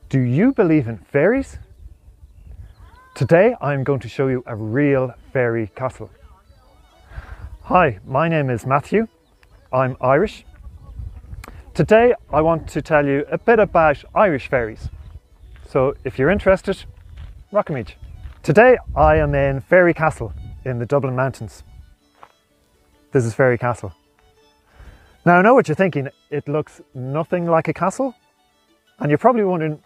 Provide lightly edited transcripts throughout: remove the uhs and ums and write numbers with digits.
Do you believe in fairies? Today I'm going to show you a real fairy castle. Hi, my name is Matthew. I'm Irish. Today I want to tell you a bit about Irish fairies. So if you're interested, rock 'em each. Today I am in Fairy Castle in the Dublin Mountains. This is Fairy Castle. Now I know what you're thinking, it looks nothing like a castle, and you're probably wondering,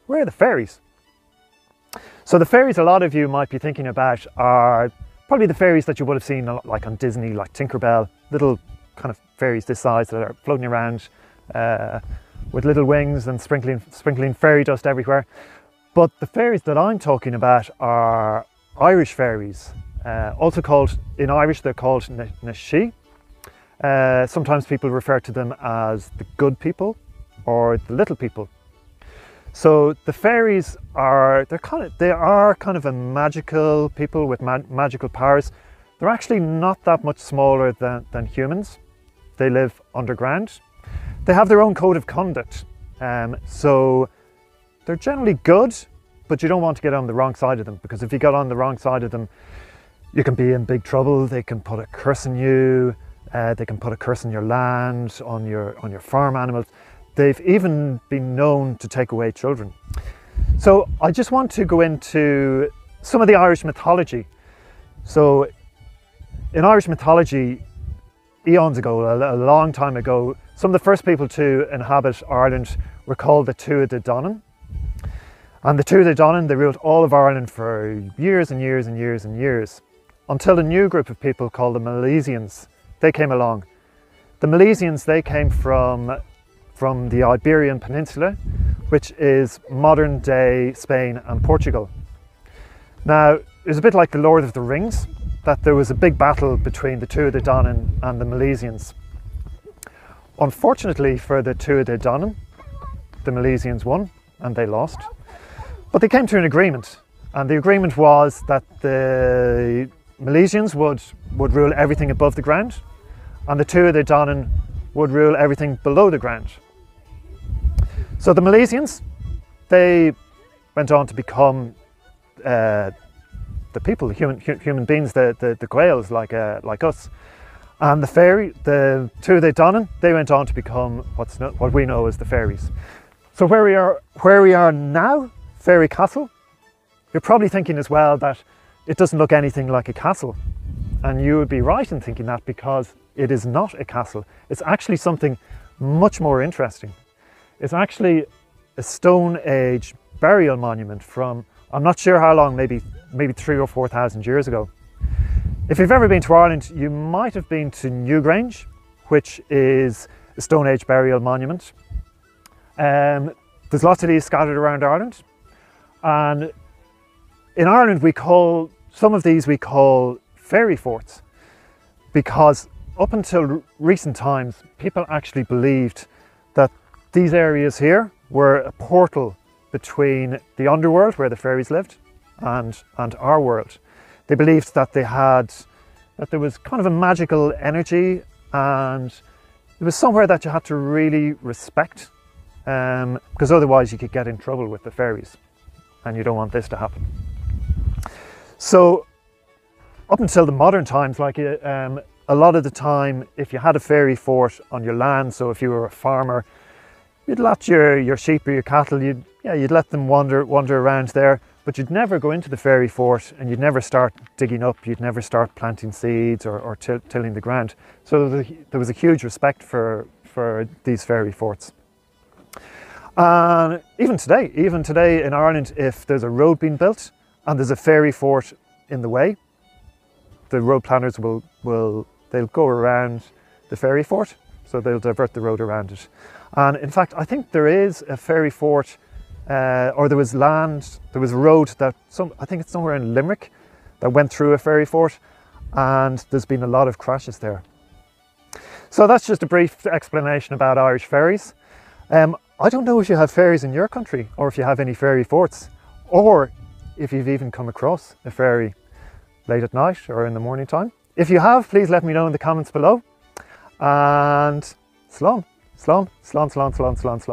where are the fairies? So the fairies a lot of you might be thinking about are probably the fairies that you would have seen like on Disney, like Tinkerbell, little kind of fairies this size that are floating around with little wings and sprinkling fairy dust everywhere. But the fairies that I'm talking about are Irish fairies, also called, in Irish they're called na Shi. Sometimes people refer to them as the good people or the little people. So the fairies are, they are kind of a magical people with magical powers. They're actually not that much smaller than humans. They live underground. They have their own code of conduct. So they're generally good, but you don't want to get on the wrong side of them, because if you get on the wrong side of them, you can be in big trouble. They can put a curse on you. They can put a curse on your land, on your farm animals. They've even been known to take away children. So I just want to go into some of the Irish mythology. So in Irish mythology, eons ago, a long time ago, some of the first people to inhabit Ireland were called the Tuatha Dé Danann. And the Tuatha Dé Danann, they ruled all of Ireland for years and years and years and years, until a new group of people called the Milesians, they came along. The Milesians, they came from the Iberian Peninsula, which is modern day Spain and Portugal. Now, it was a bit like the Lord of the Rings, that there was a big battle between the Tuatha Dé Danann and the Milesians. Unfortunately for the Tuatha Dé Danann, the Milesians won and they lost. But they came to an agreement, and the agreement was that the Milesians would rule everything above the ground, and the Tuatha Dé Danann would rule everything below the ground. So the Milesians, they went on to become the people, the human beings, the Gaels like us. And the Tuatha Dé Danann, they went on to become what we know as the fairies. So where we are now, Fairy Castle, you're probably thinking as well that it doesn't look anything like a castle. And you would be right in thinking that, because it is not a castle. It's actually something much more interesting. It's actually a Stone Age burial monument from, I'm not sure how long, maybe 3,000 or 4,000 years ago. If you've ever been to Ireland, you might have been to Newgrange, which is a Stone Age burial monument. There's lots of these scattered around Ireland. And in Ireland, some of these we call fairy forts, because up until recent times, people actually believed that these areas here were a portal between the underworld, where the fairies lived, and our world. They believed that there was kind of a magical energy, and it was somewhere that you had to really respect, because otherwise you could get in trouble with the fairies, and you don't want this to happen. So up until the modern times, a lot of the time, if you had a fairy fort on your land, so if you were a farmer, you'd let your sheep or your cattle, you'd let them wander around there, but you'd never go into the fairy fort, and you'd never start digging up, you'd never start planting seeds or tilling the ground. So there was a huge respect for these fairy forts. And even today in Ireland, if there's a road being built and there's a fairy fort in the way, the road planners they'll go around the fairy fort, so they'll divert the road around it. And in fact, I think there is a fairy fort, or there was a road that I think it's somewhere in Limerick that went through a fairy fort, and there's been a lot of crashes there. So that's just a brief explanation about Irish fairies. I don't know if you have fairies in your country, or if you have any fairy forts, or if you've even come across a fairy late at night or in the morning time. If you have, please let me know in the comments below. And slán, slán, slán, slán, slán, slán, slán.